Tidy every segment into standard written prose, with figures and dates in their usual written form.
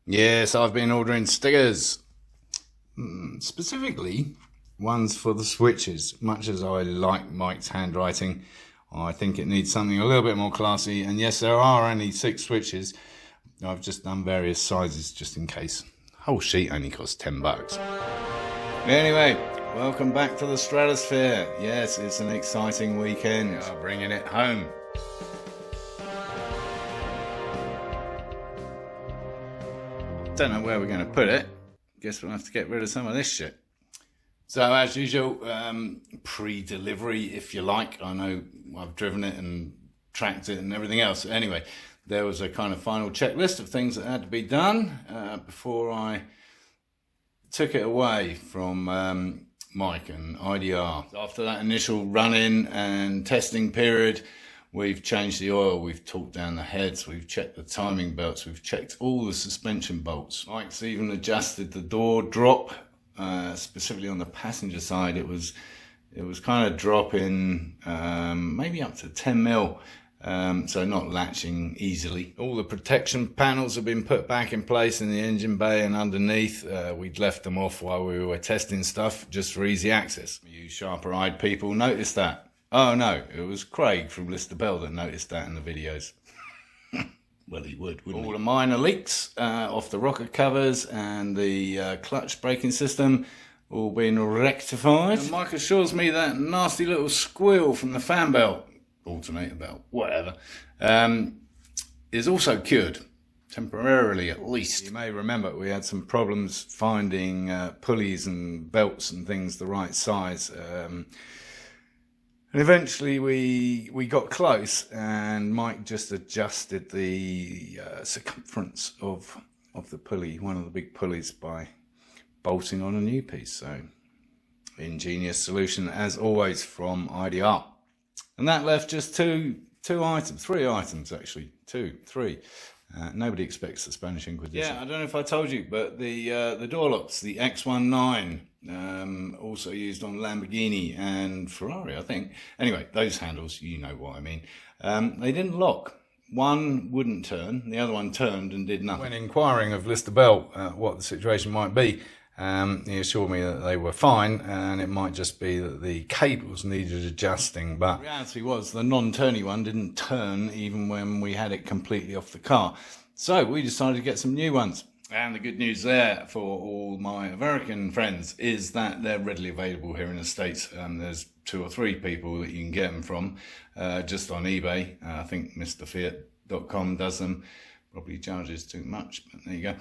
Yes, I've been ordering stickers, specifically ones for the switches. Much as I like Mike's handwriting, I think it needs something a little bit more classy. And yes, there are only 6 switches. I've just done various sizes just in case. Whole sheet only costs $10. Anyway, welcome back to the Stratosphere. Yes, it's an exciting weekend. We are bringing it home. Don't know where we're going to put it. Guess we'll have to get rid of some of this shit. So as usual, pre-delivery, if you like. I know I've driven it and tracked it and everything else. Anyway, there was a kind of final checklist of things that had to be done before I took it away from Mike and IDR. After that initial run-in and testing period, we've changed the oil, we've torqued down the heads, we've checked the timing belts, we've checked all the suspension bolts. Mike's even adjusted the door drop, specifically on the passenger side. It was kind of dropping maybe up to 10 mil, so not latching easily. All the protection panels have been put back in place in the engine bay and underneath. We'd left them off while we were testing stuff just for easy access. You sharper-eyed people noticed that. Oh no, it was Craig from Lister Bell that noticed that in the videos. Well, he would, wouldn't he? All the minor leaks off the rocker covers and the clutch braking system all been rectified. And Mike assures me that nasty little squeal from the fan belt, alternator belt, whatever, is also cured. Temporarily at least. You may remember we had some problems finding pulleys and belts and things the right size. And eventually we got close and Mike just adjusted the circumference of the pulley, one of the big pulleys, by bolting on a new piece. So ingenious solution as always from IDR. And that left just three items actually, three. Nobody expects the Spanish Inquisition. Yeah, I don't know if I told you, but the door locks, the X19, also used on Lamborghini and Ferrari, I think. Anyway, those handles, you know what I mean. They didn't lock. One wouldn't turn, the other one turned and did nothing. When inquiring of Lister Bell what the situation might be, he assured me that they were fine and it might just be that the cables needed adjusting, but the reality was the non-turny one didn't turn even when we had it completely off the car. So we decided to get some new ones. And the good news there for all my American friends is that they're readily available here in the States. There's 2 or 3 people that you can get them from just on eBay. I think MrFiat.com does them. Probably charges too much, but there you go.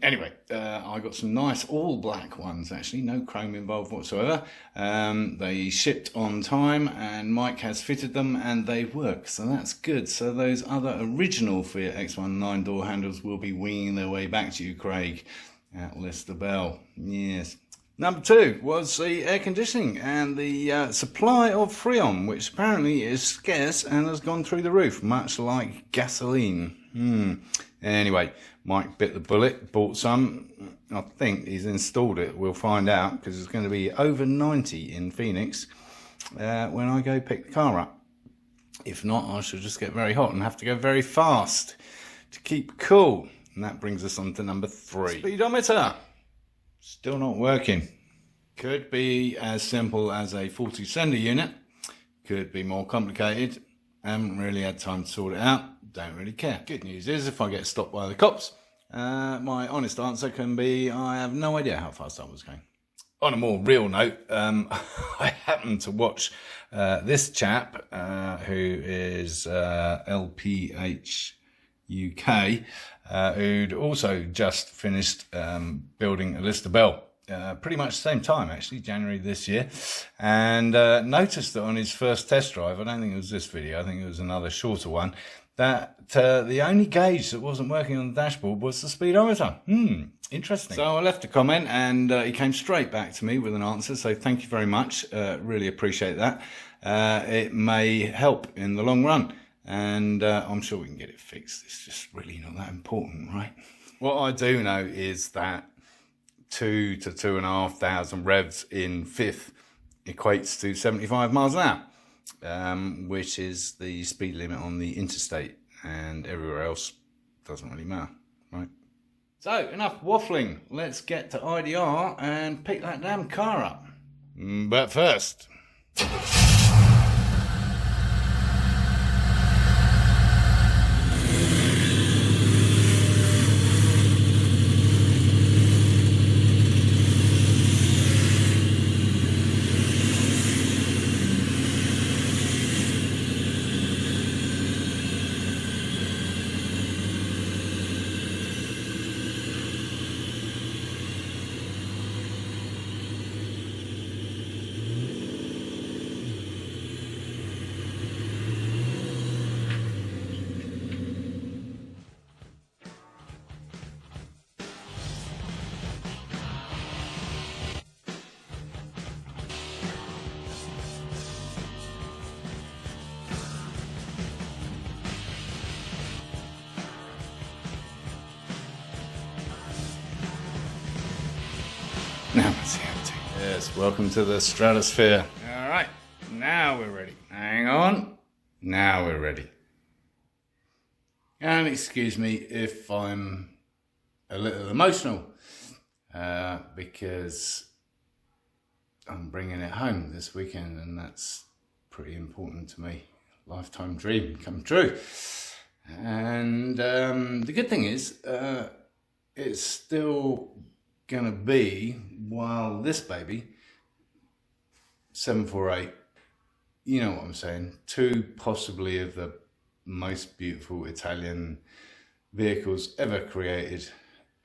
Anyway, I got some nice all black ones actually, no chrome involved whatsoever. They shipped on time and Mike has fitted them and they work, so that's good. So those other original Fiat X19 door handles will be winging their way back to you, Craig, at Lister Bell. Yes. Number 2 was the air conditioning and the supply of Freon, which apparently is scarce and has gone through the roof, much like gasoline. Anyway, Mike bit the bullet, bought some. I think he's installed it. We'll find out because it's going to be over 90 in Phoenix when I go pick the car up. If not, I shall just get very hot and have to go very fast to keep cool. And that brings us on to number 3. Speedometer. Still not working. Could be as simple as a faulty sender unit. Could be more complicated. Haven't really had time to sort it out. Don't really care. Good news is if I get stopped by the cops, my honest answer can be I have no idea how fast I was going. On a more real note, I happened to watch this chap who is LPH UK, who'd also just finished building a Lister Bell. Pretty much the same time actually, January this year, and noticed that on his first test drive, I don't think it was this video, I think it was another shorter one, that the only gauge that wasn't working on the dashboard was the speedometer. Interesting. So I left a comment and he came straight back to me with an answer, so thank you very much, really appreciate that. It may help in the long run, and I'm sure we can get it fixed. It's just really not that important, right? What I do know is that 2 to 2,500 revs in fifth equates to 75 miles an hour. Which is the speed limit on the interstate, and everywhere else doesn't really matter, right? So, enough waffling. Let's get to IDR and pick that damn car up. But first... Now it's empty. Yes, welcome to the stratosphere. All right, now we're ready. Hang on. Now we're ready. And excuse me if I'm a little emotional because I'm bringing it home this weekend, and that's pretty important to me. Lifetime dream come true. And the good thing is it's still gonna be, while this baby 748, you know what I'm saying, two possibly of the most beautiful Italian vehicles ever created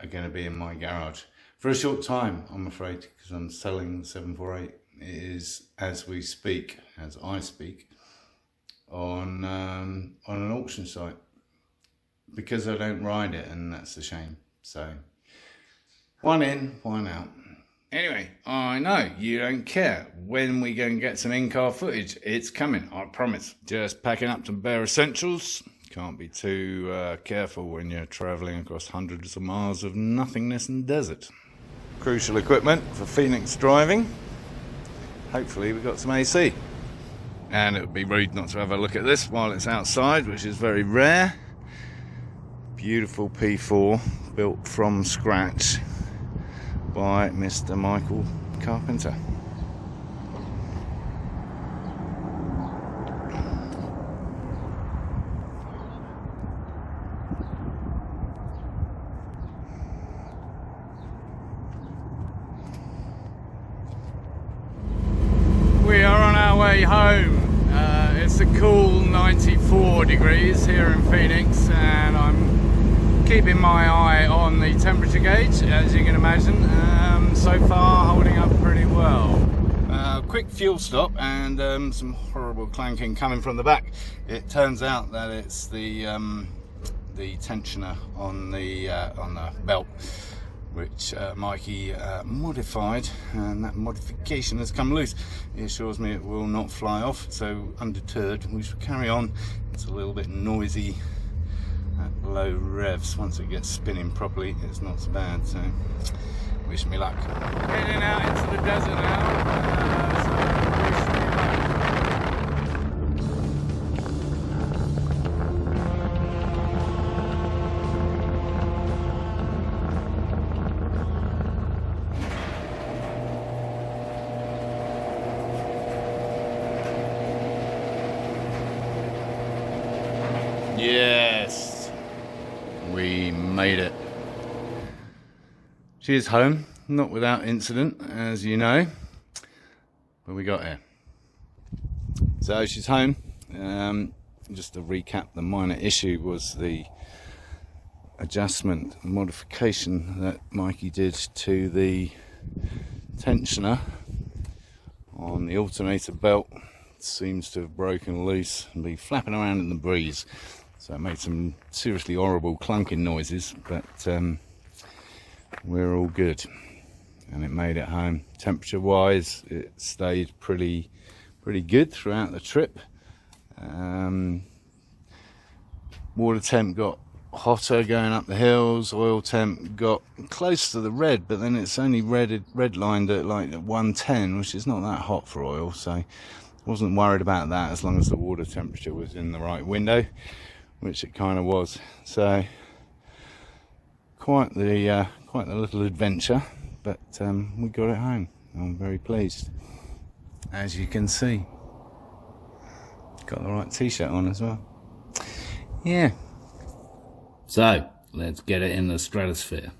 are going to be in my garage for a short time, I'm afraid, because I'm selling the 748. It is, as we speak, as I speak, on an auction site, because I don't ride it, and that's a shame. So one in, one out. Anyway, I know you don't care when we go and get some in-car footage. It's coming, I promise. Just packing up some bare essentials. Can't be too careful when you're travelling across hundreds of miles of nothingness and desert. Crucial equipment for Phoenix driving. Hopefully we've got some AC. And it would be rude not to have a look at this while it's outside, which is very rare. Beautiful P4 built from scratch by Mr. Michael Carpenter. We are on our way home. It's a cool 94 degrees here in Phoenix, and I'm keeping my eye on the temperature gauge, as you can imagine. So far holding up pretty well. Quick fuel stop and some horrible clanking coming from the back. It turns out that it's the tensioner on the belt, which Mikey modified, and that modification has come loose. He assures me it will not fly off, so undeterred we shall carry on. It's a little bit noisy at low revs. Once it gets spinning properly, it's not so bad, so wish me luck. Heading out into the desert now, so wish me luck. Yes, we made it. She is home, not without incident, as you know, but we got here. So she's home. Just to recap, the minor issue was the adjustment, modification that Mikey did to the tensioner on the alternator belt. It seems to have broken loose and be flapping around in the breeze. So it made some seriously horrible clunking noises, but we're all good, and it made it home. Temperature wise, it stayed pretty good throughout the trip. Water temp got hotter going up the hills. Oil temp got close to the red, but then it's only redlined at like 110, which is not that hot for oil, so I wasn't worried about that as long as the water temperature was in the right window, which it kind of was. So quite the little adventure, but we got it home. I'm very pleased. As you can see, got the right t-shirt on as well. Yeah. So, let's get it in the stratosphere.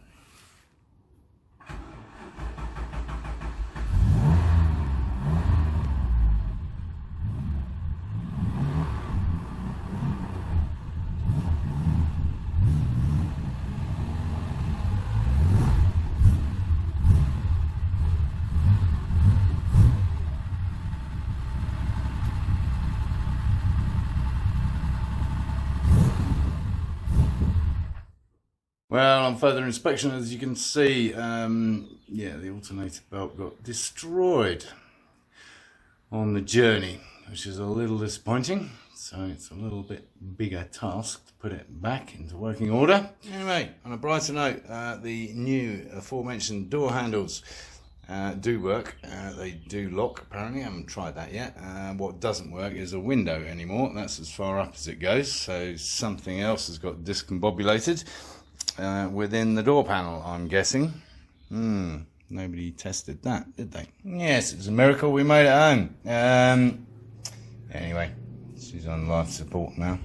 Well, on further inspection, as you can see, yeah, the alternator belt got destroyed on the journey, which is a little disappointing. So it's a little bit bigger task to put it back into working order. Anyway, on a brighter note, the new aforementioned door handles do work. They do lock, apparently. I haven't tried that yet. What doesn't work is a window anymore. That's as far up as it goes. So something else has got discombobulated within the door panel, I'm guessing. Nobody tested that, did they? Yes, it's a miracle we made it home. Anyway, she's on life support now.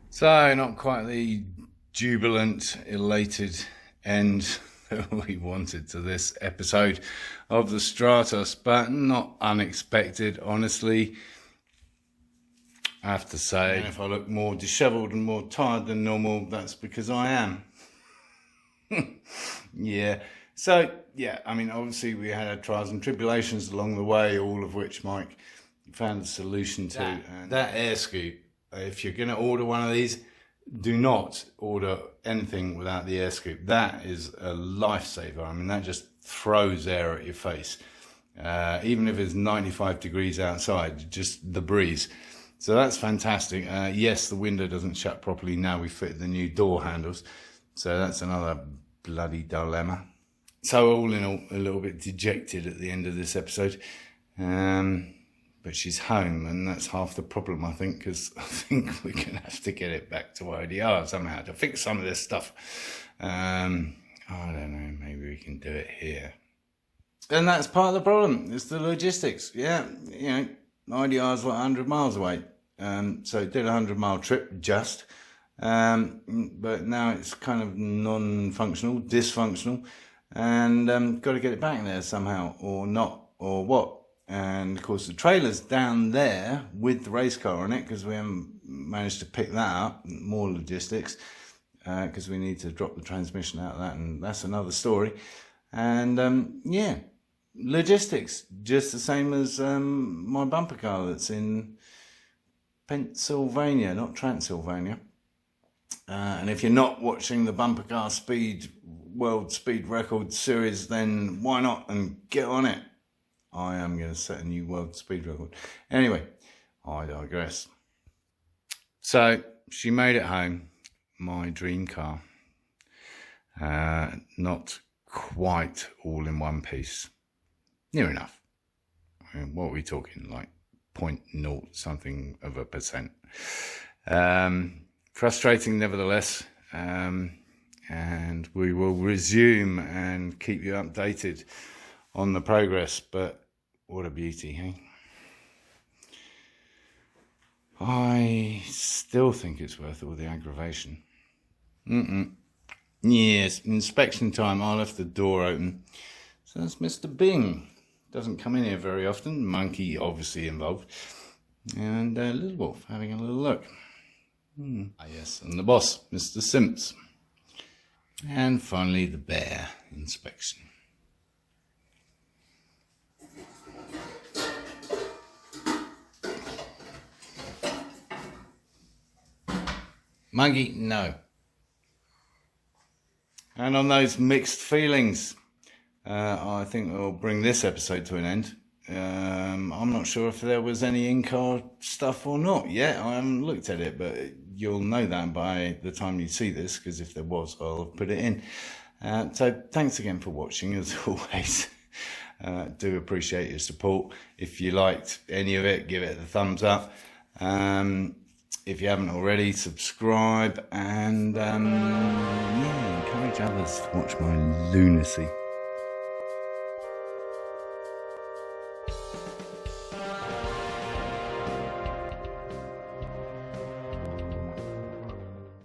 So, not quite the jubilant, elated end that we wanted to this episode of the Stratos, but not unexpected, honestly. I have to say, if I look more dishevelled and more tired than normal, that's because I am. Yeah. So, yeah, I mean, obviously we had our trials and tribulations along the way, all of which Mike found a solution to. And that air scoop, if you're going to order one of these, do not order anything without the air scoop. That is a lifesaver. I mean, that just throws air at your face. Even if it's 95 degrees outside, just the breeze. So that's fantastic. Yes, the window doesn't shut properly. Now we fit the new door handles. So that's another bloody dilemma. So all in all, a little bit dejected at the end of this episode. But she's home, and that's half the problem, I think, because I think we're going to have to get it back to IDR somehow to fix some of this stuff. I don't know, maybe we can do it here. And that's part of the problem. It's the logistics. Yeah, you know, IDR's like 100 miles away. So did a 100-mile trip just. But now it's kind of non-functional, dysfunctional. And got to get it back there somehow, or not, or what. And of course the trailer's down there with the race car on it, because we haven't managed to pick that up. More logistics, because we need to drop the transmission out of that, and that's another story. And yeah, logistics, just the same as my bumper car that's in Pennsylvania, not Transylvania. And if you're not watching the bumper car world speed record series, then why not and get on it? I am going to set a new world speed record. Anyway, I digress. So she made it home, my dream car. Not quite all in one piece. Near enough. I mean, what are we talking, like 0.0 something of a percent. Frustrating nevertheless. And we will resume and keep you updated on the progress, but what a beauty, hey? I still think it's worth all the aggravation. Yes, inspection time. I left the door open, So that's Mr. Bing. Doesn't come in here very often. Monkey obviously involved. And Little Wolf having a little look. Yes, and the boss, Mr. Simps. And finally the bear inspection. Monkey, no. And on those mixed feelings, I think we'll bring this episode to an end. I'm not sure if there was any in-car stuff or not yet. I haven't looked at it, but you'll know that by the time you see this, because if there was, I'll put it in. So thanks again for watching, as always. Do appreciate your support. If you liked any of it, give it a thumbs up. If you haven't already, subscribe and encourage others to watch my lunacy.